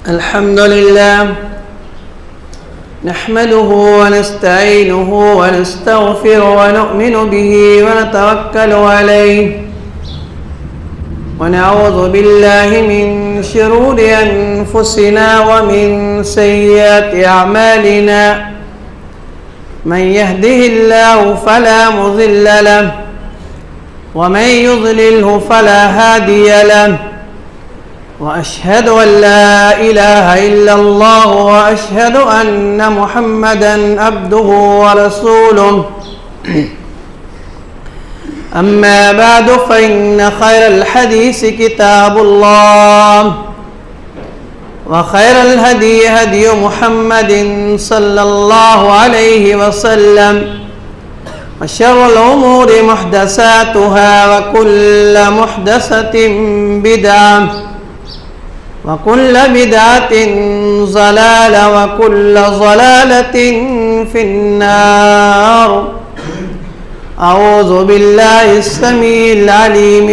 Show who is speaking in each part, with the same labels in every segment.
Speaker 1: الحمد لله نحمده ونستعينه ونستغفره ونؤمن به ونتوكل عليه ونعوذ بالله من شرور أنفسنا ومن سيئات أعمالنا. من يهده الله فلا مضل له ومن يضلله فلا هادي له، وأشهد أن لا إله إلا الله وأشهد أن محمدا عبده ورسوله. أما بعد فإن خير الحديث كتاب الله، وخير الهدي هدي محمد صلى الله عليه وسلم، وشر الأمور محدثاتها وكل محدثة بدعة وكل بدعة ضلالة وكل ضلالة في النار. أعوذ بالله السميع العليم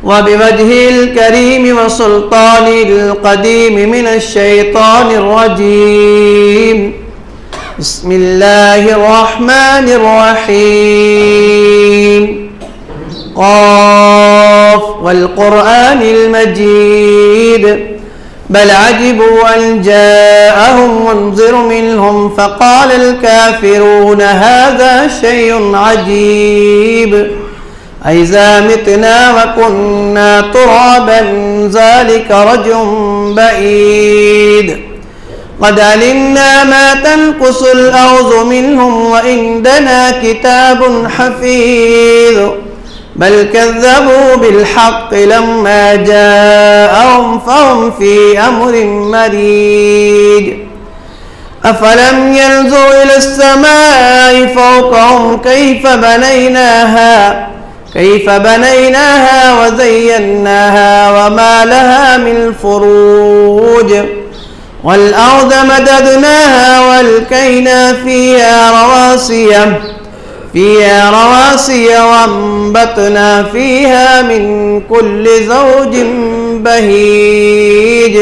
Speaker 1: وبوجهه الكريم وسلطانه القديم من الشيطان الرجيم. بسم الله الرحمن الرحيم. قاف والقرآن المجيد بل عجبوا أن جاءهم منذر منهم فقال الكافرون هذا شيء عجيب أإذا متنا وكنا ترابا ذلك رجع بعيد. قد علمنا ما تنقص الأرض منهم وعندنا كتاب حفيظ بل كذبوا بالحق لما جاءهم فهم في أمر مريج. أفلم ينظروا إلى السماء فوقهم كيف بنيناها وزيناها وما لها من فروج. والأرض مددناها والكينا فيها رواسي وانبتنا فيها من كل زوج بهيج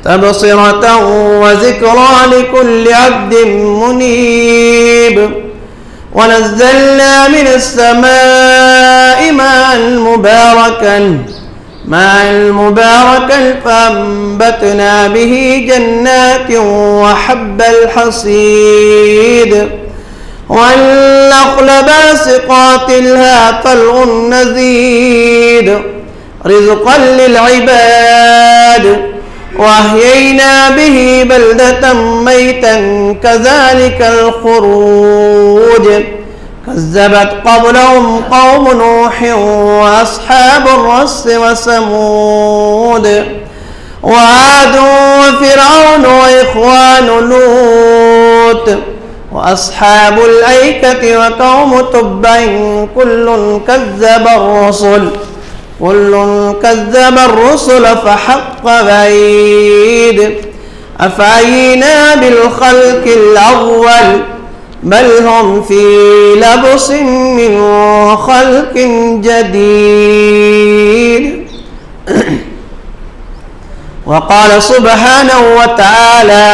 Speaker 1: تبصرة وذكرى لكل عبد منيب. ونزلنا من السماء ماء مباركا فانبتنا به جنات وحب الحصيد. والنخل باسقات لها طلع نضيد رزقا للعباد. وأحيينا به بلدة ميتا كذلك الخروج. كذبت قبلهم قوم نوح وأصحاب الرس وثمود وعاد وفرعون وإخوان لوط وأصحاب الأيكة وقوم تبع كل كذب الرسل فحق وعيد. أفعينا بالخلق الأول بل هم في لبس من خلق جديد. وقال سبحانه وتعالى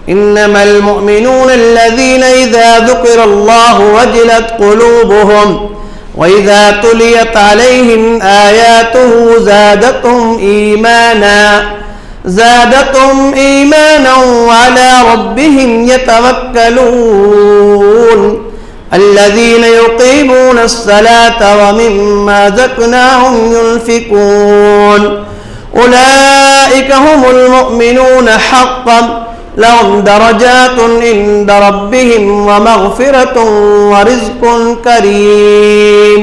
Speaker 1: إنما المؤمنون الذين إذا ذكر الله وجلت قلوبهم وإذا تليت عليهم آياته زادتهم إيمانا وعلى ربهم يتوكلون. الذين يقيمون الصلاة ومما رزقناهم ينفقون أولئك هم المؤمنون حقا لهم درجات عند ربهم ومغفرة ورزق كريم.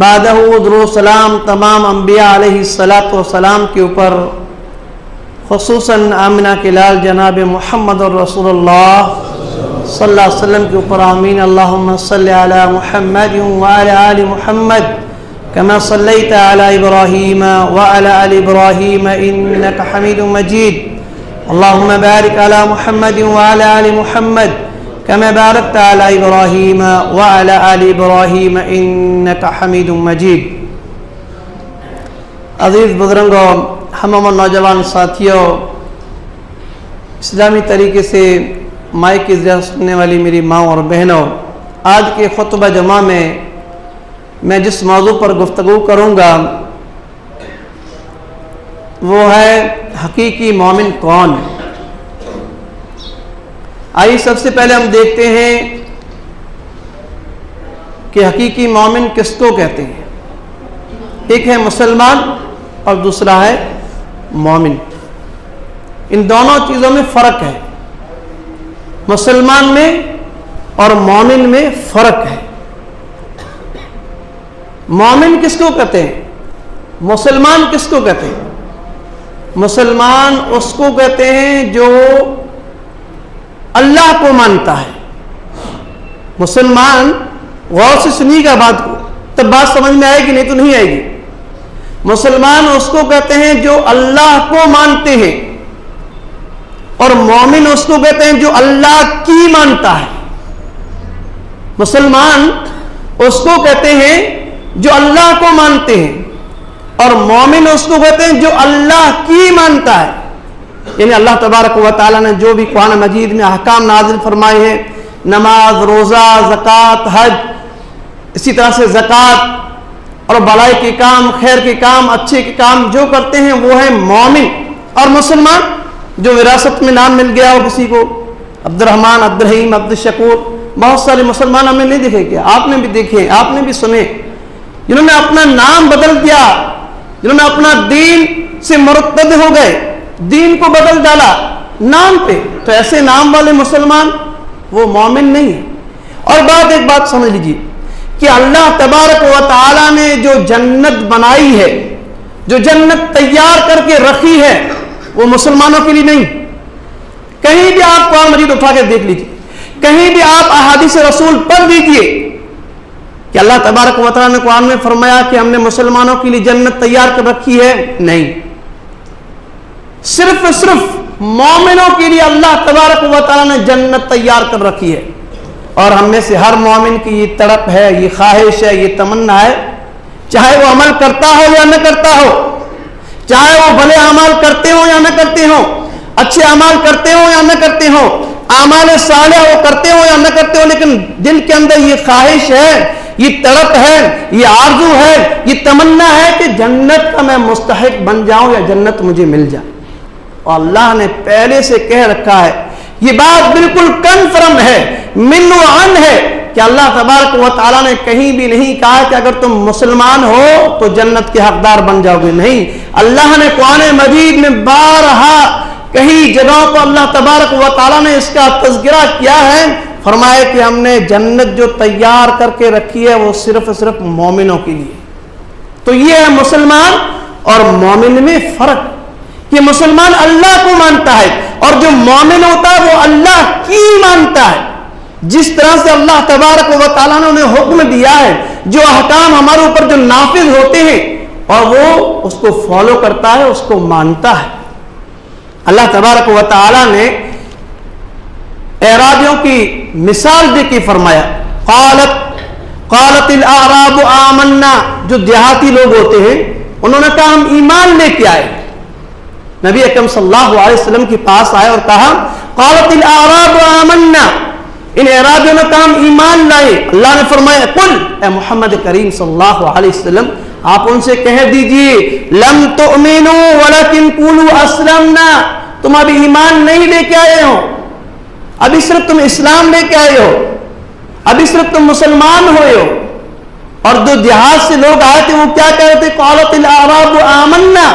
Speaker 1: بعدہ درود سلام تمام انبیاء علیہ السلام کے اوپر، خصوصاً آمنہ کے لال جناب محمد رسول اللہ صلی اللہ علیہ وسلم کے اوپر آمین۔ اللہم صلی علی محمد وعلی آل محمد کما صلیت علی ابراہیم وعلی آل ابراہیم انکا حمید مجید۔ اللہم بارک علی محمد وعلی آل محمد کما بارکت علی ابراہیم وعلی آل ابراہیم انکا حمید مجید۔ عزیز بزرگوں، ہم اور نوجوان ساتھیوں، اسلامی طریقے سے مائک کی ذریعہ سننے والی میری ماں اور بہنوں، آج کے خطبہ جمعہ میں جس موضوع پر گفتگو کروں گا وہ ہے حقیقی مومن کون۔ آئیے سب سے پہلے ہم دیکھتے ہیں کہ حقیقی مومن کس کو کہتے ہیں۔ ایک ہے مسلمان اور دوسرا ہے مومن۔ ان دونوں چیزوں میں فرق ہے، مسلمان میں اور مومن میں فرق ہے۔ مومن کس کو کہتے ہیں؟ مسلمان کس کو کہتے ہیں؟ مسلمان اس کو کہتے ہیں جو اللہ کو مانتا ہے۔ مسلمان، غور سے سنیے گا بات کو، تب بات سمجھ میں آئے گی، نہیں تو نہیں آئے گی۔ مسلمان اس کو کہتے ہیں جو اللہ کو مانتے ہیں، اور مومن اس کو کہتے ہیں جو اللہ کی مانتا ہے۔ مسلمان اس کو کہتے ہیں جو اللہ کو مانتے ہیں، اور مومن اس کو کہتے ہیں جو اللہ کی مانتا ہے۔ یعنی اللہ تبارک و تعالیٰ نے جو بھی قرآن مجید میں احکام نازل فرمائے ہیں، نماز، روزہ، زکوٰۃ، حج، اسی طرح سے زکوٰۃ اور بھلائی کے کام، خیر کے کام، اچھے کے کام جو کرتے ہیں وہ ہے مومن۔ اور مسلمان جو وراثت میں نام مل گیا ہو کسی کو، عبد الرحمن، عبد الرحیم، عبد الشکور، بہت سارے مسلمان ہم نے نہیں دیکھے کیا؟ آپ نے بھی دیکھے، آپ نے بھی سنے، جنہوں نے اپنا نام بدل دیا، جنہوں نے اپنا دین سے مرتد ہو گئے، دین کو بدل ڈالا نام پہ، تو ایسے نام والے مسلمان وہ مومن نہیں ہے۔ اور ایک بات سمجھ لیجیے کہ اللہ تبارک و تعالیٰ نے جو جنت بنائی ہے، جو جنت تیار کر کے رکھی ہے، وہ مسلمانوں کے لیے نہیں۔ کہیں بھی آپ قرآن مجید اٹھا کے دیکھ لیجیے، کہیں بھی آپ احادیث رسول پڑھ دیجیے کہ اللہ تبارک و تعالیٰ نے قرآن میں فرمایا کہ ہم نے مسلمانوں کے لیے جنت تیار کر رکھی ہے، نہیں۔ صرف مومنوں کے لیے اللہ تبارک و تعالیٰ نے جنت تیار کر رکھی ہے۔ اور ہم میں سے ہر مومن کی یہ تڑپ ہے، یہ خواہش ہے، یہ تمنا ہے، چاہے وہ عمل کرتا ہو یا نہ کرتا ہو، چاہے وہ بھلے اعمال کرتے ہوں یا نہ کرتے ہوں، اچھے اعمال کرتے ہوں یا نہ کرتے ہوں، اعمال صالح وہ کرتے ہوں یا نہ کرتے ہوں، لیکن دل کے اندر یہ خواہش ہے، یہ تڑپ ہے، یہ آرزو ہے، یہ تمنا ہے کہ جنت کا میں مستحق بن جاؤں یا جنت مجھے مل جائے۔ اور اللہ نے پہلے سے کہہ رکھا ہے، یہ بات بالکل کنفرم ہے، من و عن ہے، کہ اللہ تبارک و تعالیٰ نے کہیں بھی نہیں کہا کہ اگر تم مسلمان ہو تو جنت کے حقدار بن جاؤ گے، نہیں۔ اللہ نے قرآن مجید میں بارہا کئی جگہوں پر اللہ تبارک و تعالیٰ نے اس کا تذکرہ کیا ہے، فرمایا کہ ہم نے جنت جو تیار کر کے رکھی ہے وہ صرف مومنوں کے لیے۔ تو یہ ہے مسلمان اور مومن میں فرق، کہ مسلمان اللہ کو مانتا ہے اور جو مومن ہوتا ہے وہ اللہ کی مانتا ہے۔ جس طرح سے اللہ تبارک و تعالیٰ نے انہیں حکم دیا ہے، جو احکام ہمارے اوپر جو نافذ ہوتے ہیں، اور وہ اس کو فالو کرتا ہے، اس کو مانتا ہے۔ اللہ تبارک و تعالیٰ نے اعرابیوں کی مثال دے کے فرمایا، قالت الاعراب آمنا، جو دیہاتی لوگ ہوتے ہیں انہوں نے کہا ہم ایمان لے کے آئے۔ نبی اکرم صلی اللہ علیہ وسلم کے پاس آئے اور کہا قالت الاعراب آمنا، ان اعرابیوں نے کہا ہم ایمان لائے۔ اللہ نے فرمایا قل، اے محمد کریم صلی اللہ علیہ وسلم آپ ان سے کہہ دیجئے لم تؤمنوا ولکن قولوا اسلمنا، تم ابھی ایمان نہیں لے کے آئے ہو، ابھی صرف تم اسلام لے کے آئے ہو، ابھی صرف تم مسلمان ہوئے ہو۔ اور جو دیہات سے لوگ آئے تھے وہ کیا کہہ رہے تھے؟ قالت الاعراب آمنا،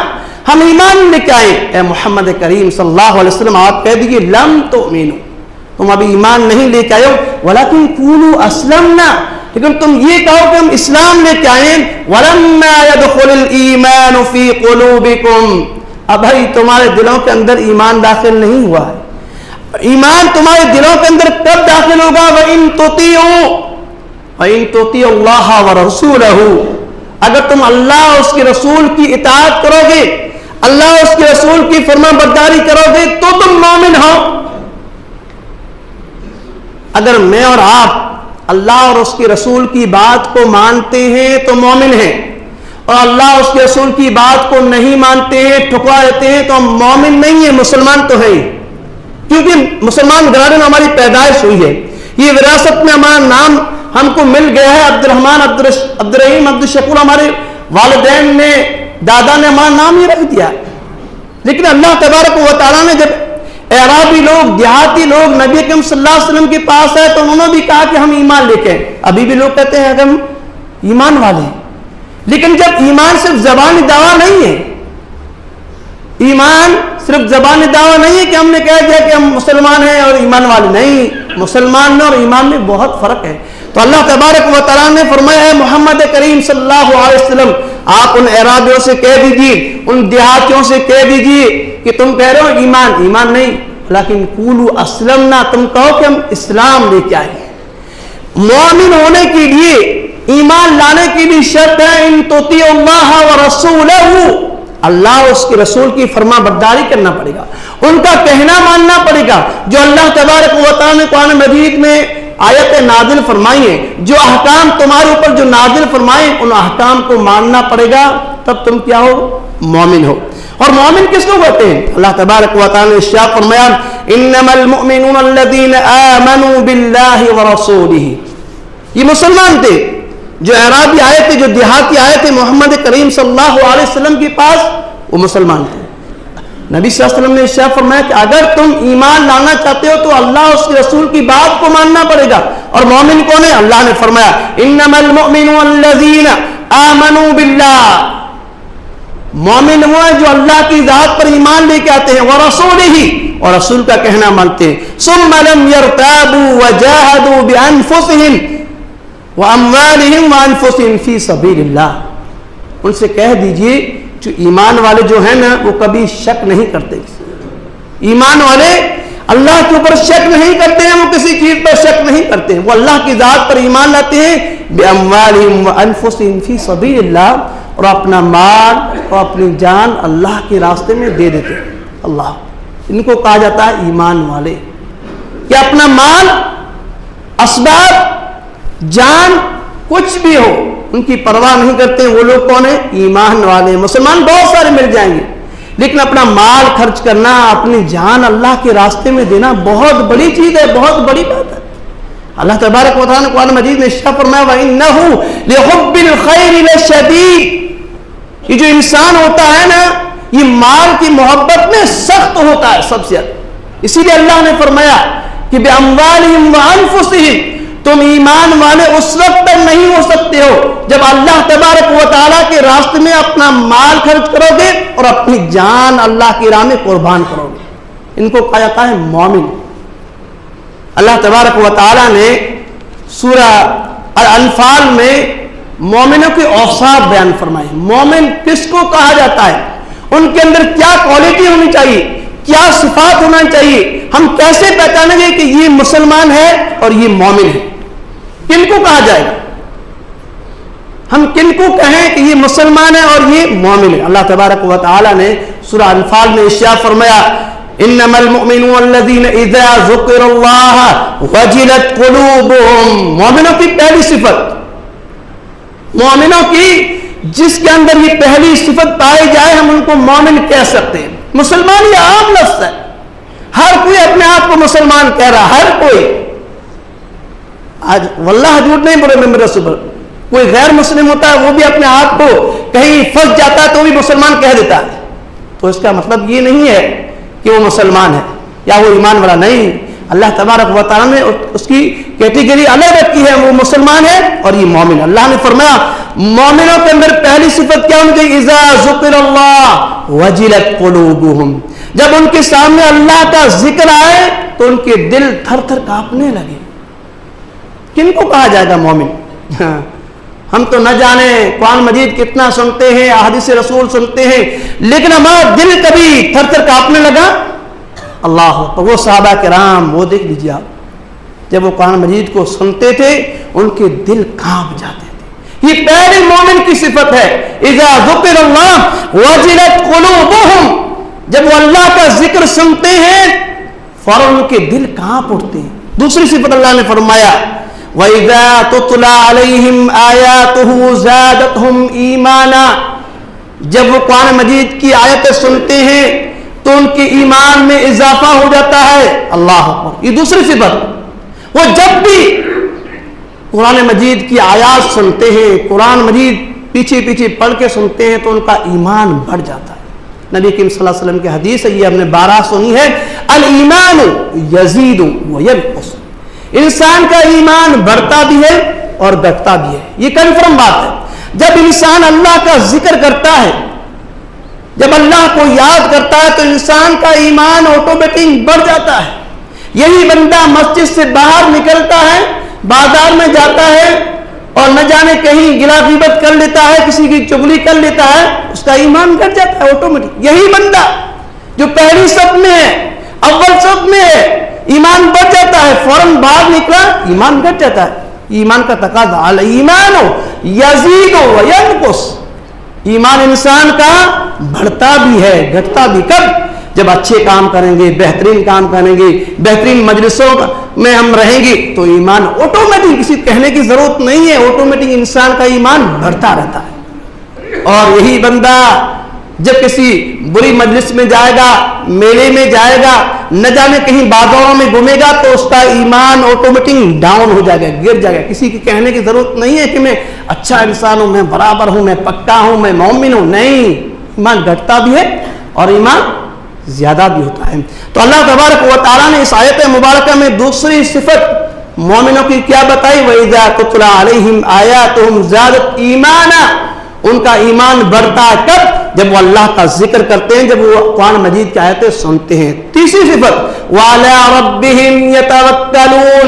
Speaker 1: ہم ایمان لے کے آئے۔ اے محمد کریم صلی اللہ علیہ وسلم آپ کہہ دیجئے لم تؤمنوا، تم ابھی ایمان نہیں لے کے آئے ہو، ولیکن قولوا اسلمنا، لیکن تم یہ کہو کہ ہم اسلام لے کے آئے وَلَمَّا يَدْخُلِ الْإِيمَانُ فِي قُلُوبِكُمْ، اب بھائی تمہارے دلوں کے اندر ایمان داخل نہیں ہوا ہے. ایمان تمہارے دلوں کے اندر کب داخل ہوگا؟ وَإِن تُطِيعُوا اللَّهَ وَرَسُولَهُ، اگر تم اللہ اور اس کے رسول کی اطاعت کرو گے، اللہ اور اس کے رسول کی فرما برداری کرو گے تو تم مومن ہو. اگر میں اور آپ اللہ اور اس کے رسول کی بات کو مانتے ہیں تو مومن ہیں، اور اللہ اور اس کے رسول کی بات کو نہیں مانتے ہیں، ٹھکرا دیتے ہیں، تو ہم مومن نہیں ہیں، مسلمان تو ہیں. کیونکہ مسلمان گھرانے میں ہماری پیدائش ہوئی ہے، یہ وراثت میں ہمارا نام ہم کو مل گیا ہے. عبد الرحمن، عبد الرحیم، عبد الشکور، ہمارے والدین نے، دادا نے ہمارا نام یہ رکھ دیا. لیکن اللہ تبارک و تعالیٰ نے جب اعرابی لوگ، دیہاتی لوگ نبی اکرم صلی اللہ علیہ وسلم کے پاس آئے تو انہوں نے بھی کہا کہ ہم ایمان لے کے آئے. ابھی بھی لوگ کہتے ہیں کہ ہم ایمان والے ہیں، لیکن جب ایمان صرف زبانی دعویٰ نہیں ہے، ایمان صرف زبانی دعویٰ نہیں ہے کہ ہم نے کہہ دیا کہ ہم مسلمان ہیں اور ایمان والے نہیں. مسلمان میں اور ایمان میں بہت فرق ہے. تو اللہ تبارک و تعالیٰ نے فرمایا ہے محمد کریم صلی اللہ علیہ وسلم آپ ان اعرابیوں سے کہہ دیجیے، ان دیہاتیوں سے کہہ دیجیے کہ تم کہہ رہے ہو ایمان نہیں، لیکن قولوا اسلمنا، تم کہو کہ ہم اسلام لے کے آئے. مومن ہونے کے لیے، ایمان لانے کے لیے شرط ہے ان تطیعوا اللہ ورسولہ، اللہ اور اس کے رسول کی فرما برداری کرنا پڑے گا، ان کا کہنا ماننا پڑے گا. جو اللہ تبارک و تعالیٰ نے قرآن مجید میں آیت نازل فرمائی ہیں، جو احکام تمہارے اوپر جو نازل فرمائے، ان احکام کو ماننا پڑے گا، تب تم کیا ہو؟ مومن ہو. اور مومن کس کو کہتے ہیں؟ اللہ تبارک و تعالیٰ نے ارشاد فرمایا انما المؤمنون الذین آمنوا باللہ ورسولہ. یہ مسلمان تھے جو اعرابی آئے تھے، جو دیہاتی آئے تھے محمد کریم صلی اللہ علیہ وسلم کے پاس، وہ مسلمان تھے. نبی صلی اللہ علیہ وسلم نے ارشاد فرمایا کہ اگر تم ایمان لانا چاہتے ہو تو اللہ اور اس کے رسول کی بات کو ماننا پڑے گا. اور مومن کون ہے؟ اللہ نے فرمایا انما المؤمنون الذین آمنوا باللہ، مومن وہ ہے جو اللہ کی ذات پر ایمان لے کے آتے ہیں، ورسولہ، اور رسول کا کہنا مانتے ہیں. ثم لم يرتابوا وجاهدوا بانفسهم واموالهم وانفسهم فی سبیل اللہ. ان سے کہہ دیجئے جو ایمان والے جو ہیں نا وہ کبھی شک نہیں کرتے. ایمان والے اللہ کے اوپر شک نہیں کرتے ہیں، وہ کسی چیز پر شک نہیں کرتے ہیں، وہ اللہ کی ذات پر ایمان لاتے ہیں. باموالهم وانفسهم فی سبیل اللہ، اور اپنا مال اور اپنی جان اللہ کے راستے میں دے دیتے ہیں. اللہ، ان کو کہا جاتا ہے ایمان والے، کہ اپنا مال، اسباب، جان، کچھ بھی ہو ان کی پرواہ نہیں کرتے ہیں. وہ لوگ کون ہیں؟ ایمان والے. مسلمان بہت سارے مل جائیں گے، لیکن اپنا مال خرچ کرنا، اپنی جان اللہ کے راستے میں دینا بہت بڑی چیز ہے، بہت بڑی بات ہے. اللہ تبارک و تعالیٰ نے قرآن مجید میں ارشاد فرمایا وَإِنَّهُ لِحُبِّ الْخَيْرِ لَشَدِيدٌ. یہ جو انسان ہوتا ہے نا، یہ مال کی محبت میں سخت ہوتا ہے سب سے زیادہ. اسی لیے اللہ نے فرمایا کہ بِأَمْوَالِهِمْ وَأَنفُسِهِمْ، تم ایمان والے اس وقت تک نہیں ہو سکتے ہو جب اللہ تبارک و تعالیٰ کے راستے میں اپنا مال خرچ کرو گے اور اپنی جان اللہ کی راہ میں قربان کرو گے. ان کو کہا جاتا ہے مومن. اللہ تبارک و تعالیٰ نے سورہ الانفال میں مومنوں کے اوصاف بیان فرمائے. مومن کس کو کہا جاتا ہے، ان کے اندر کیا کوالٹی ہونی چاہیے، کیا صفات ہونا چاہیے، ہم کیسے پہچانیں گے کہ یہ مسلمان ہے اور یہ مومن ہے. کن کو کہا جائے گا، ہم کن کو کہیں کہ یہ مسلمان ہے اور یہ مومن ہے؟ اللہ تبارک و تعالیٰ نے سورہ انفال میں ارشاد فرمایا انما المؤمنون الذین اذا ذکر اللہ وجلت قلوبهم. مومنوں کی پہلی صفت، مومنوں کی جس کے اندر یہ پہلی صفت پائی جائے ہم ان کو مومن کہہ سکتے ہیں. مسلمان یہ عام لفظ ہے، ہر کوئی اپنے آپ کو مسلمان کہہ رہا، ہر کوئی. آج واللہ جھوٹ نہیں بولے میں میرا صبح، کوئی غیر مسلم ہوتا ہے وہ بھی اپنے آپ کو کہیں پھنس جاتا ہے تو بھی مسلمان کہہ دیتا ہے. تو اس کا مطلب یہ نہیں ہے کہ وہ مسلمان ہے یا وہ ایمان والا نہیں. اللہ تبارک و تعالیٰ نے اس کی کیٹیگری الگ رکھی ہے، وہ مسلمان ہے اور یہ مومن. اللہ نے فرمایا مومنوں کے اندر پہلی صفت کیا ان کی؟ اذا ذکر اللہ وجلت قلوبهم. جب ان کے سامنے اللہ کا ذکر آئے تو ان کے دل تھر تھر کانپنے لگے. کن کو کہا جائے گا مومن؟ ہم تو نہ جانے قرآن مجید کتنا سنتے ہیں، احادیث رسول سنتے ہیں، لیکن ہمارا دل کبھی تھر تھر کانپنے لگا؟ اللہ اکبر! وہ صحابہ کرام، وہ دیکھ لیجیے آپ، جب وہ قرآن مجید کو سنتے تھے ان کے دل کانپ جاتے تھے۔ یہ پہلی مومن کی صفت ہے، اذا ذکر اللہ وجلت قلوبہم، جب وہ اللہ کا ذکر سنتے ہیں فوراً ان کے دل کانپ اٹھتے ہیں۔ دوسری صفت اللہ نے فرمایا وَإِذَا تُتْلَى عَلَيْهِمْ آيَاتُهُ زَادَتْهُمْ إِيمَانًا، جب وہ قرآن مجید کی آیتیں سنتے ہیں تو ان کے ایمان میں اضافہ ہو جاتا ہے۔ اللہ اکبر! یہ دوسری صفت، وہ جب بھی قرآن مجید کی آیات سنتے ہیں، قرآن مجید پیچھے پیچھے پڑھ کے سنتے ہیں تو ان کا ایمان بڑھ جاتا ہے۔ نبی کریم صلی اللہ علیہ وسلم کی حدیث ہے، یہ ہم نے 12 سنی ہے، الایمان یزید وینقص، انسان کا ایمان بڑھتا بھی ہے اور گھٹتا بھی ہے، یہ کنفرم بات ہے۔ جب انسان اللہ کا ذکر کرتا ہے، جب اللہ کو یاد کرتا ہے تو انسان کا ایمان آٹومیٹک بڑھ جاتا ہے۔ یہی بندہ مسجد سے باہر نکلتا ہے، بازار میں جاتا ہے اور نہ جانے کہیں گلا غیبت کر لیتا ہے، کسی کی چغلی کر لیتا ہے، اس کا ایمان گھٹ جاتا ہے آٹومیٹک۔ یہی بندہ جو پہلی صف میں ہے، اول صف میں ہے، ایمان بڑھ جاتا ہے، فوراً باہر نکلا ایمان گھٹ جاتا ہے۔ ایمان کا تقاضا الایمان یزید وینقص، ایمان انسان کا بڑھتا بھی ہے گھٹتا بھی۔ کب؟ جب اچھے کام کریں گے، بہترین کام کریں گے، بہترین مجلسوں میں ہم رہیں گے تو ایمان آٹومیٹک، کسی کہنے کی ضرورت نہیں ہے، آٹومیٹک انسان کا ایمان بڑھتا رہتا ہے۔ اور یہی بندہ جب کسی بری مجلس میں جائے گا، میلے میں جائے گا، نہ جانے کہیں بازاروں میں گھومے گا تو اس کا ایمان آٹومیٹک ڈاؤن ہو جائے گا، گر جائے گا۔ کسی کی کہنے کی ضرورت نہیں ہے کہ میں اچھا انسان ہوں، میں برابر ہوں، میں پکا ہوں، میں مومن ہوں، نہیں، ایمان گھٹتا بھی ہے اور ایمان زیادہ بھی ہوتا ہے۔ تو اللہ تبارک و تعالیٰ نے اس آیت مبارکہ میں دوسری صفت مومنوں کی کیا بتائی؟ وَإِذَا تُتْلَى عَلَيْهِمْ آيَاتُهُمْ زَادَتْ إِيمَانًا، ان کا ایمان بڑھتا ہے کب؟ جب وہ اللہ کا ذکر کرتے ہیں، جب وہ قرآن مجید کی آیتیں سنتے ہیں۔ تیسری صفت وَعَلَىٰ رَبِّهِمْ يَتَوَكَّلُونَ،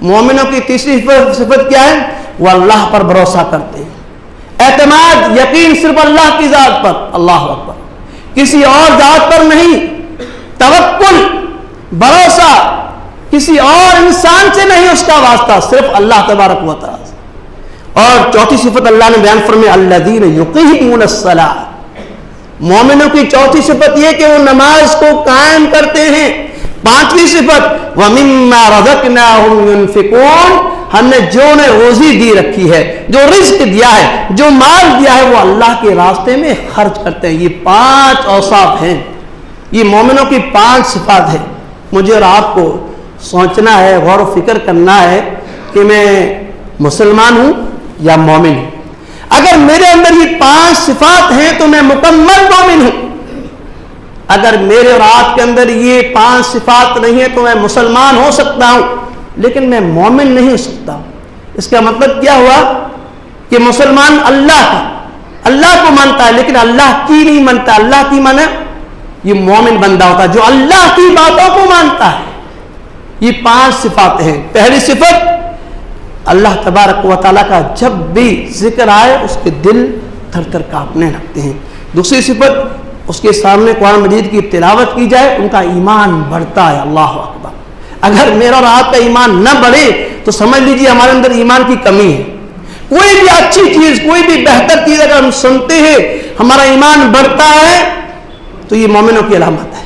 Speaker 1: مومنوں کی تیسری صفت کیا ہے؟ وہ اللہ پر بھروسہ کرتے ہیں، اعتماد یقین صرف اللہ کی ذات پر، اللہ اکبر، کسی اور ذات پر نہیں، توکل بھروسہ کسی اور انسان سے نہیں، اس کا واسطہ صرف اللہ تبارک و تعالیٰ۔ اور چوتھی صفت اللہ نے بیان فرمائی الذین یقیمون الصلاۃ، مومنوں کی چوتھی صفت یہ کہ وہ نماز کو قائم کرتے ہیں۔ پانچویں صفت وَمِمَّا رَزَقْنَاهُمْ يُنْفِقُونَ، ہم نے جو انہیں روزی دی رکھی ہے، جو رزق دیا ہے، جو مال دیا ہے، وہ اللہ کے راستے میں خرچ کرتے ہیں۔ یہ 5 اوصاف ہیں، یہ مومنوں کی 5 صفات ہیں۔ مجھے اور آپ کو سوچنا ہے، غور و فکر کرنا ہے کہ میں مسلمان ہوں یا مومن ہوں۔ اگر میرے اندر یہ 5 صفات ہیں تو میں مکمل مومن ہوں۔ اگر میرے اور آپ کے اندر یہ 5 صفات نہیں ہیں تو میں مسلمان ہو سکتا ہوں لیکن میں مومن نہیں ہو سکتا ہوں۔ اس کا مطلب کیا ہوا کہ مسلمان اللہ کو مانتا ہے لیکن اللہ کی نہیں مانتا۔ اللہ کی مانے یہ مومن بندہ ہوتا ہے جو اللہ کی باتوں کو مانتا ہے۔ یہ 5 صفات ہیں۔ پہلی صفت اللہ تبارک و تعالیٰ کا جب بھی ذکر آئے اس کے دل تھر تھر کانپنے لگتے ہیں۔ دوسری صفت اس کے سامنے قرآن مجید کی تلاوت کی جائے ان کا ایمان بڑھتا ہے۔ اللہ اکبر! اگر میرا اور آپ کا ایمان نہ بڑھے تو سمجھ لیجیے ہمارے اندر ایمان کی کمی ہے۔ کوئی بھی اچھی چیز، کوئی بھی بہتر چیز اگر ہم سنتے ہیں ہمارا ایمان بڑھتا ہے تو یہ مومنوں کی علامت ہے۔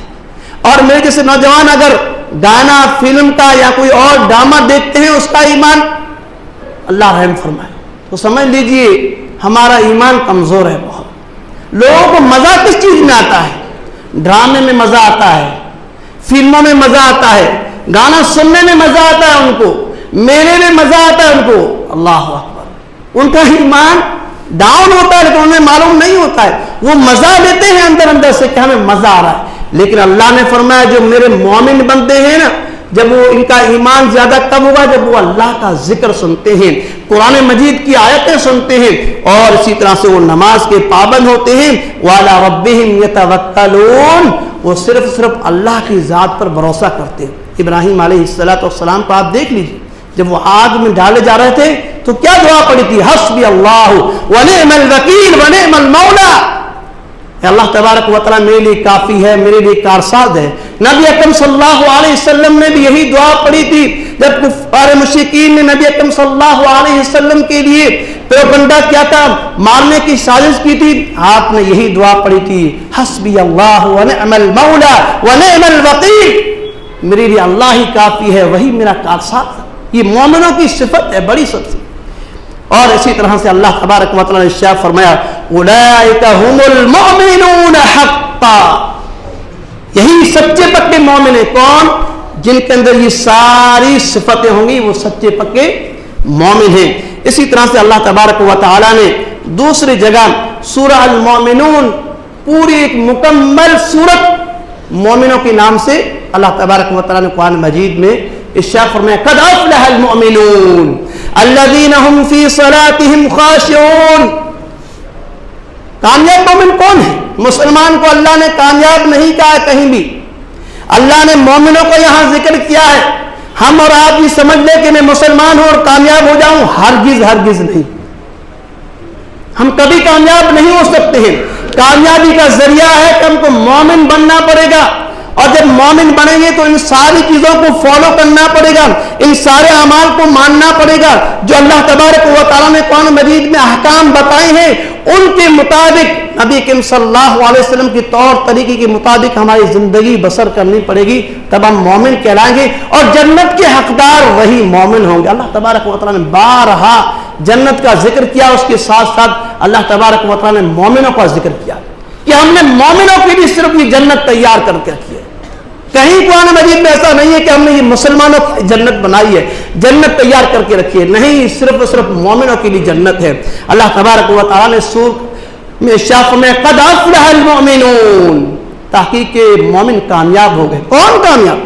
Speaker 1: اور میرے جیسے نوجوان اگر گانا، فلم کا یا کوئی اور ڈرامہ دیکھتے ہیں اس کا ایمان اللہ رحم فرمائے تو سمجھ لیجئے ہمارا ایمان کمزور ہے بہت۔ لوگوں کو مزہ کس چیز میں آتا ہے؟ ڈرامے میں مزہ آتا ہے، فلموں میں مزہ آتا ہے، گانا سننے میں مزہ آتا ہے ان کو، میلے میں مزہ آتا ہے ان کو۔ اللہ اکبر! ان کا ایمان ڈاؤن ہوتا ہے لیکن انہیں معلوم نہیں ہوتا ہے، وہ مزہ لیتے ہیں اندر سے کہ ہمیں مزہ آ رہا ہے۔ لیکن اللہ نے فرمایا جو میرے مومن بندے ہیں نا، جب وہ ان کا ایمان زیادہ کب ہوگا؟ جب وہ اللہ کا ذکر سنتے ہیں، قرآن مجید کی آیتیں سنتے ہیں اور اسی طرح سے وہ نماز کے پابند ہوتے ہیں۔ وَعَلَىٰ رَبِّهِمْ يَتَوَكَّلُونَ، وہ صرف اللہ کی ذات پر بھروسہ کرتے ہیں۔ ابراہیم علیہ السلام کو آپ دیکھ لیجئے، جب وہ آگ میں ڈالے جا رہے تھے تو کیا دعا پڑی تھی؟ حسبی اللہ ونعم الوکیل ونعم المولا، اللہ تبارک و تعالیٰ میرے لیے کافی ہے، میرے لیے کارساز ہے۔ نبی اکرم صلی اللہ علیہ وسلم نے بھی یہی دعا پڑھی تھی جب کفار مشرکین نے نبی اکرم صلی اللہ علیہ وسلم کے لیے پروپگنڈا کیا تھا، مارنے کی سازش کی تھی، آپ نے یہی دعا پڑھی تھی، حسبی اللہ ونعم المولا ونعم الوکیل، میرے لیے اللہ ہی کافی ہے، وہی میرا کارساز ہے۔ یہ مومنوں کی صفت ہے، بڑی صفت ہے۔ اور اسی طرح سے اللہ تبارک و تعالیٰ نے ارشاد فرمایا اولئک هم المؤمنون حقا، یہی سچے پکے مومن ہیں۔ کون؟ جن کے اندر یہ ساری صفتیں ہوں گی وہ سچے پکے مومن ہیں۔ اسی طرح سے اللہ تبارک و تعالیٰ نے دوسری جگہ سورہ المؤمنون، پوری ایک مکمل سورت مومنوں کے نام سے اللہ تبارک و تعالیٰ نے قرآن مجید میں ارشاد فرمایا قد افلح المؤمنون الذین هم فی صلاتهم خاشعون۔ کامیاب مومن کون ہے؟ مسلمان کو اللہ نے کامیاب نہیں کہا کہیں بھی، اللہ نے مومنوں کو یہاں ذکر کیا ہے۔ ہم اور آپ یہ سمجھ لیں کہ میں مسلمان ہوں اور کامیاب ہو جاؤں، ہرگز نہیں، ہم کبھی کامیاب نہیں ہو سکتے ہیں۔ کامیابی کا ذریعہ ہے کہ ہم کو مومن بننا پڑے گا، اور جب مومن بنیں گے تو ان ساری چیزوں کو فالو کرنا پڑے گا، ان سارے اعمال کو ماننا پڑے گا جو اللہ تبارک و تعالیٰ نے قرآن مجید میں احکام بتائے ہیں، ان کے مطابق نبی کریم صلی اللہ علیہ وسلم کے طور طریقے کے مطابق ہماری زندگی بسر کرنی پڑے گی، تب ہم مومن کہلائیں گے، اور جنت کے حقدار وہی مومن ہوں گے۔ اللہ تبارک و تعالیٰ نے بارہا جنت کا ذکر کیا، اس کے ساتھ ساتھ اللہ تبارک و تعالیٰ نے مومنوں کا ذکر کیا کہ ہم نے مومنوں کے لیے صرف یہ جنت تیار کر کے رکھی ہے۔ کہیں قرآن مجید میں ایسا نہیں ہے کہ ہم نے یہ مسلمانوں کی جنت بنائی ہے، جنت تیار کر کے رکھی ہے، نہیں، صرف اور صرف مومنوں کے لیے جنت ہے۔ اللہ تبارک و تعالیٰ نے سورۃ میں ارشاد میں قد افلح المؤمنون، تحقیق کے مومن کامیاب ہو گئے۔ کون کامیاب؟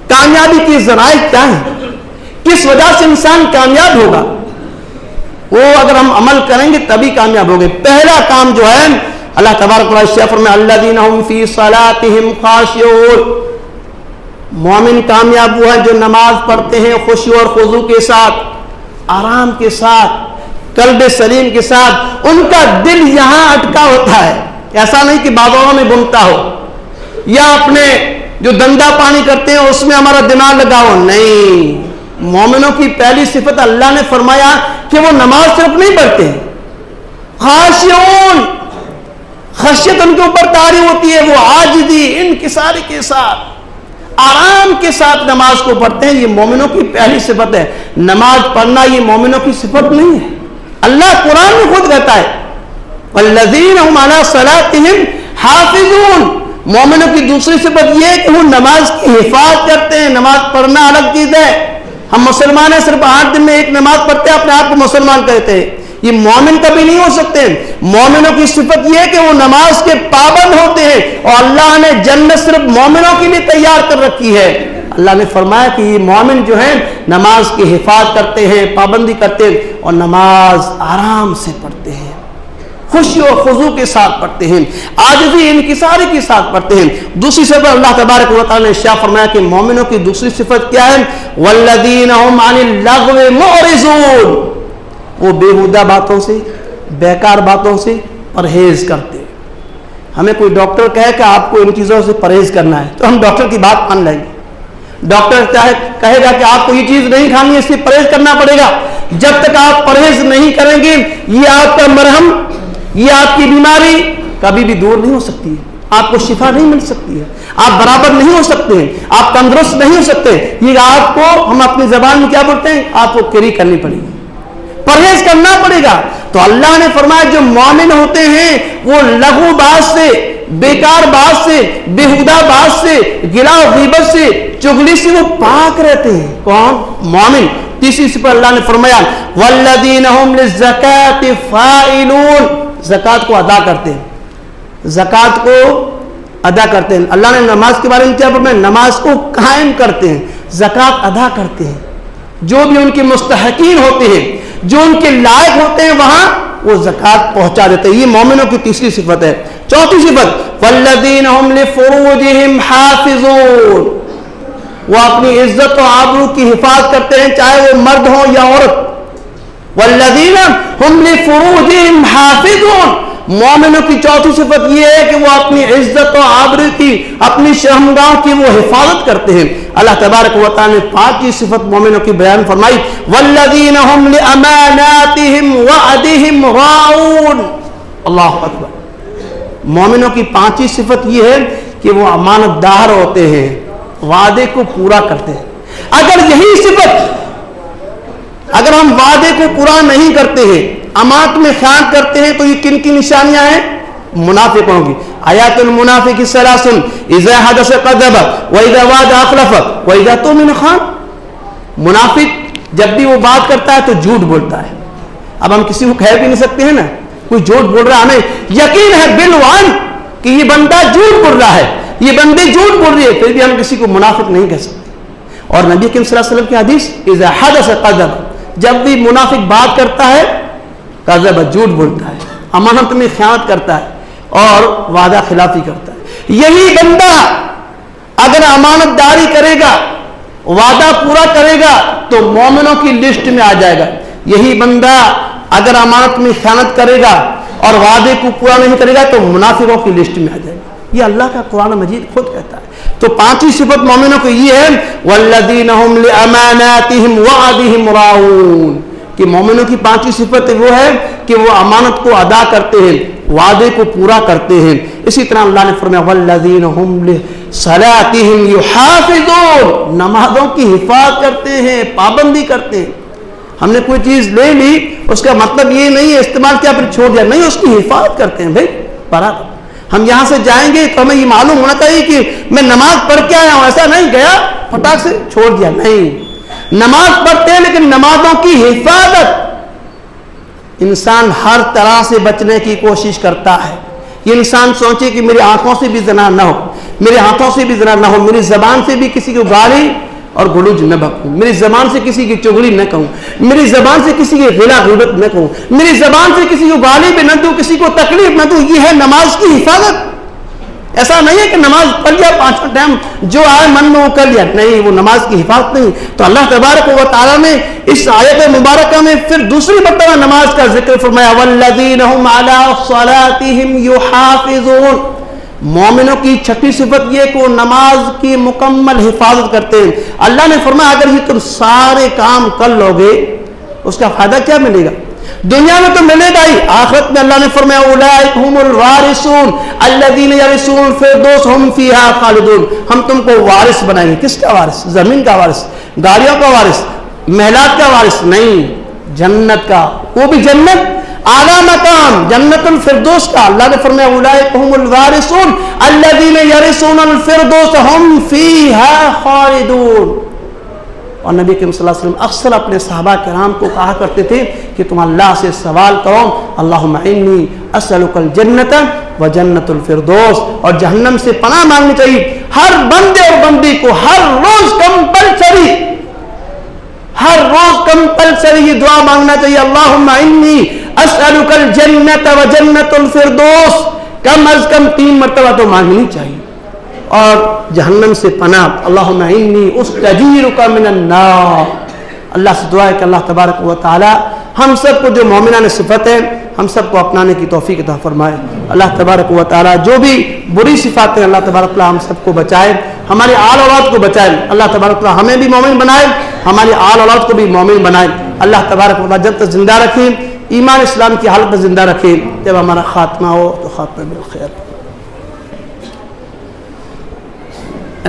Speaker 1: کامیابی کے ذرائع کیا ہیں؟ کس وجہ سے انسان کامیاب ہوگا؟ وہ اگر ہم عمل کریں گے تبھی کامیاب ہوگے۔ پہلا کام جو ہے اللہ تبارک و تعالیٰ فرمایا الذین هم فی صلاتهم خاشعون، مومن کامیاب وہ ہے جو نماز پڑھتے ہیں خشوع اور خضوع کے ساتھ، آرام کے ساتھ، قلب سلیم کے ساتھ، ان کا دل یہاں اٹکا ہوتا ہے، ایسا نہیں کہ بازاروں میں گھومتا ہو یا اپنے جو دندا پانی کرتے ہیں اس میں ہمارا دماغ لگا ہو، نہیں، مومنوں کی پہلی صفت اللہ نے فرمایا کہ وہ نماز صرف نہیں پڑھتے ہیں، خاشعون، خشیت ان کے اوپر طاری ہوتی ہے، وہ عاجزی انکساری کے ساتھ آرام کے ساتھ نماز کو پڑھتے ہیں۔ یہ مومنوں کی پہلی صفت ہے۔ نماز پڑھنا یہ مومنوں کی صفت نہیں ہے، اللہ قرآن میں خود کہتا ہے والذین هم علی صلاتهم حافظون، مومنوں کی دوسری صفت یہ ہے کہ وہ نماز کی حفاظت کرتے ہیں۔ نماز پڑھنا الگ چیز ہے، ہم مسلمان ہیں صرف 8 دن میں ایک نماز پڑھتے ہیں، اپنے آپ کو مسلمان کہتے ہیں، یہ مومن کبھی نہیں ہو سکتے۔ مومنوں کی صفت یہ ہے کہ وہ نماز کے پابند ہوتے ہیں، اور اللہ نے جنت صرف مومنوں کے لیے تیار کر رکھی ہے۔ اللہ نے فرمایا کہ یہ مومن جو ہیں نماز کی حفاظت کرتے ہیں، پابندی کرتے ہیں، اور نماز آرام سے پڑھتے ہیں، خوشی اور خضوع کے ساتھ پڑھتے ہیں، عاجزی انکساری کے ساتھ پڑھتے ہیں۔ دوسری صفت اللہ تبارک و تعالیٰ نے ارشاد فرمایا کہ مومنوں کی دوسری صفت کیا ہے؟ والذین هم عن اللغو معرضون، وہ بیہودہ باتوں سے، بیکار باتوں سے پرہیز کرتے ہیں۔ ہمیں کوئی ڈاکٹر کہے کہ آپ کو ان چیزوں سے پرہیز کرنا ہے تو ہم ڈاکٹر کی بات مان لیں گے۔ ڈاکٹر کہے گا کہ آپ کو یہ چیز نہیں کھانی ہے، اس سے پرہیز کرنا پڑے گا۔ جب تک آپ پرہیز نہیں کریں گے یہ آپ کا مرہم، یہ آپ کی بیماری کبھی بھی دور نہیں ہو سکتی ہے، آپ کو شفا نہیں مل سکتی ہے، آپ برابر نہیں ہو سکتے ہیں، آپ تندرست نہیں ہو سکتے۔ یہ آپ کو، ہم اپنی زبان میں کیا بولتے ہیں، آپ کو کیری کرنی پڑے گی، پرہیز کرنا پڑے گا۔ تو اللہ نے فرمایا جو مومن ہوتے ہیں وہ لغو بات سے، بیکار بات سے، بیہودہ بات سے، گلا و غیبت سے، چغلی سے وہ پاک رہتے ہیں۔ کون؟ مومن۔ تیسری صفت اللہ نے فرمایا والذین هم للزکاۃ فاعلون، زکات کو ادا کرتے ہیں، زکات کو ادا کرتے ہیں۔ اللہ نے نماز کے بارے میں کیا فرمایا؟ نماز کو قائم کرتے ہیں، زکات ادا کرتے ہیں، جو بھی ان کے مستحقین ہوتے ہیں، جو ان کے لائق ہوتے ہیں وہاں وہ زکات پہنچا دیتے ہیں۔ یہ مومنوں کی تیسری صفت ہے۔ چوتھی صفت والذین هم لفروجهم حافظون، وہ اپنی عزت و آبرو کی حفاظت کرتے ہیں چاہے وہ مرد ہوں یا عورت. والذین هم لفروجهم حافظون. مومنوں کی چوتھی صفت یہ ہے کہ وہ اپنی عزت و آبرو کی اپنی شرمگاہوں کی وہ حفاظت کرتے ہیں. اللہ تبارک و تعالی نے پانچویں صفت مومنوں کی بیان فرمائی والذین هم لاماناتهم وعدهم راعون. اللہ اکبر. مومنوں کی پانچویں صفت یہ ہے کہ وہ امانت دار ہوتے ہیں, وعدے کو پورا کرتے ہیں. اگر یہی صفت اگر ہم وعدے کو پورا نہیں کرتے ہیں, امانت میں خیانت کرتے ہیں, تو یہ کن کی نشانیاں ہیں؟ منافقوں کی. آیات المنافق ثلاث اذا حدث كذب واذا وعد اخلف واذا اؤتمن خان. منافق جب بھی وہ بات کرتا ہے تو جھوٹ بولتا ہے. اب ہم کسی کو کہہ بھی نہیں سکتے ہیں نا, کوئی جھوٹ بول رہا ہے, ہمیں یقین ہے بالوان کہ یہ بندہ جھوٹ بول رہا ہے, یہ بندی جھوٹ بول رہی ہے, پھر بھی ہم کسی کو منافق نہیں کہہ سکتے. اور نبی کریم صلی اللہ علیہ وسلم کی حدیث اذا حدث كذب, جب بھی منافق بات کرتا ہے کذب, جھوٹ بولتا ہے, امانت میں خیانت کرتا ہے اور وعدہ خلافی کرتا ہے. یہی بندہ اگر امانت داری کرے گا, وعدہ پورا کرے گا تو مومنوں کی لسٹ میں آ جائے گا. یہی بندہ اگر امانت میں خیانت کرے گا اور وعدے کو پورا نہیں کرے گا تو منافقوں کی لسٹ میں آ جائے گا. یہ اللہ کا قرآن مجید خود کہتا ہے. تو پانچویں صفت مومنوں کو یہ ہے والذین هم لاماناتهم وعدهم راعون, کہ مومنوں کی پانچویں صفت وہ ہے کہ وہ امانت کو ادا کرتے ہیں, وعدے کو پورا کرتے ہیں. اسی طرح اللہ نے فرمایا والذین هم لصلاتهم یحافظون, نمازوں کی حفاظت کرتے ہیں, پابندی کرتے ہیں. ہم نے کوئی چیز لے لی, اس کا مطلب یہ نہیں ہے استعمال کیا پھر چھوڑ دیا, نہیں, اس کی حفاظت کرتے ہیں. بھائی برابر ہم یہاں سے جائیں گے تو ہمیں یہ معلوم ہونا چاہیے کہ میں نماز پڑھ کے آیا ہوں, ایسا نہیں گیا پٹاخ سے چھوڑ دیا, نہیں. نماز پڑھتے ہیں لیکن نمازوں کی حفاظت. انسان ہر طرح سے بچنے کی کوشش کرتا ہے. یہ انسان سوچے کہ میری آنکھوں سے بھی زنا نہ ہو, میرے ہاتھوں سے بھی زنا نہ ہو, میری زبان سے بھی کسی کو گالی اور گلوج نہ بکوں, میری زبان سے کسی کی چغلی نہ کہوں, میری زبان سے کسی کی غیبت غیبت نہ کہوں, میری زبان سے کسی کو گالی بھی نہ دوں, کسی کو تکلیف نہ دوں. یہ ہے نماز کی حفاظت. ایسا نہیں ہے کہ نماز پڑھ لیا پانچوں ٹائم جو آئے من میں وہ کر لیا, نہیں, وہ نماز کی حفاظت نہیں. تو اللہ تبارک و تعالیٰ نے اس آیت مبارکہ میں پھر دوسری مرتبہ نماز کا ذکر فرمایا والذین هم علی صلاتهم یحافظون. مومنوں کی چھٹی صفت یہ کہ وہ نماز کی مکمل حفاظت کرتے ہیں. اللہ نے فرمایا اگر یہ تم سارے کام کر لو گے اس کا فائدہ کیا ملے گا؟ دنیا میں تو ملے گا ہی, آخرت میں اللہ نے فرمایا اولئک هم الوارثون الذین یرثون الفردوس هم فیہا خالدون. ہم تم کو وارث بنائیں گے. کس کا وارث؟ زمین کا وارث, گاڑیوں کا وارث, محلات کا وارث نہیں, جنت کا, وہ بھی جنت اعلیٰ مقام جنت الفردوس کا. اللہ نے فرمایا اولئک هم الوارثون الذین یرثون الفردوس هم فیہا خالدون. اور نبی کریم صلی اللہ علیہ وسلم اکثر اپنے صحابہ کرام کو کہا کرتے تھے کہ تم اللہ سے سوال کرو اللہم انی اسألک الجنت و جنت الفردوس, اور جہنم سے پناہ مانگنی چاہیے. ہر بندے اور بندی کو ہر روز کمپلسری یہ دعا مانگنا چاہیے اللہم انی اسألک الجنت و جنت الفردوس. کم از کم 3 مرتبہ تو مانگنی چاہیے. اور جہنم سے پناہ اللہم انی استجیرک من النار. اللہ سے دعا ہے کہ اللہ تبارک و تعالی ہم سب کو جو مومنان صفت ہے ہم سب کو اپنانے کی توفیق عطا فرمائے. اللہ تبارک و تعالی جو بھی بری صفات ہیں اللہ تبارک و تعالی ہم سب کو بچائے, ہماری آل اولاد کو بچائے. اللہ تبارک و تعالی ہمیں بھی مومن بنائے, ہماری آل اولاد کو بھی مومن بنائے. اللہ تبارک و تعالی جب تک زندہ رکھیں, ایمان اسلام کی حالت میں زندہ رکھیں, جب ہمارا خاتمہ ہو تو خاتمہ بالخیر.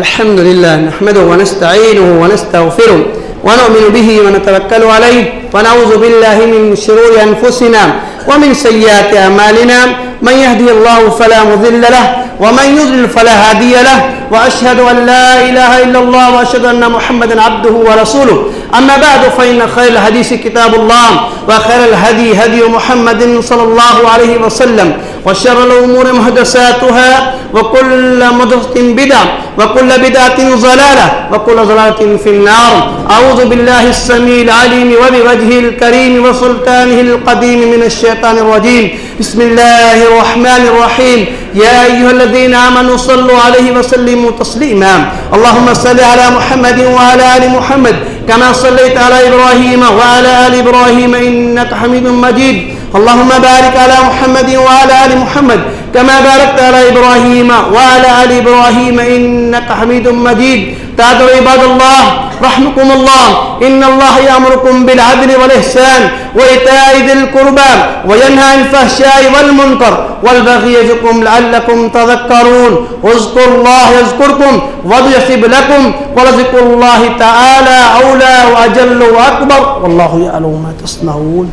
Speaker 1: الحمد لله نحمده ونستعينه ونستغفره ونؤمن به ونتوكل عليه ونعوذ بالله من شرور أنفسنا ومن سيئات أعمالنا. من يهدي الله فلا مضل له ومن يضلل فلا هادي له وأشهد أن لا إله إلا الله وأشهد أن محمدا عبده ورسوله. أما بعد فإن خير الحديث كتاب الله وخير الهدي هدي محمد صلى الله عليه وسلم وشر الأمور محدثاتها وكل محدثة بدعة وكل بدعة ضلالة وكل ضلالة في النار. أعوذ بالله السميع العليم وبوجهه الكريم وسلطانه القديم من الشيطان الرجيم. بسم الله الرحمن الرحيم. يا أيها الذين آمنوا صلوا عليه وسلموا تسليما. اللهم صل على محمد وعلى آل محمد كما صليت على إبراهيم وعلى آل إبراهيم إنك حميد مجيد. اللهم بارك على محمد وعلى آل محمد كما باركت على إبراهيم وعلى آل إبراهيم إنك حميد مجيد. تعالوا عباد الله رحمكم الله، إن الله يأمركم بالعدل والإحسان وإيتاء ذي القربى وينهى عن الفحشاء والمنكر والبغي يعظكم لعلكم تذكرون. اذكروا الله يذكركم ويغفر لكم ولذكر الله تعالى أولى وأجل وأكبر والله يعلم ما تصنعون.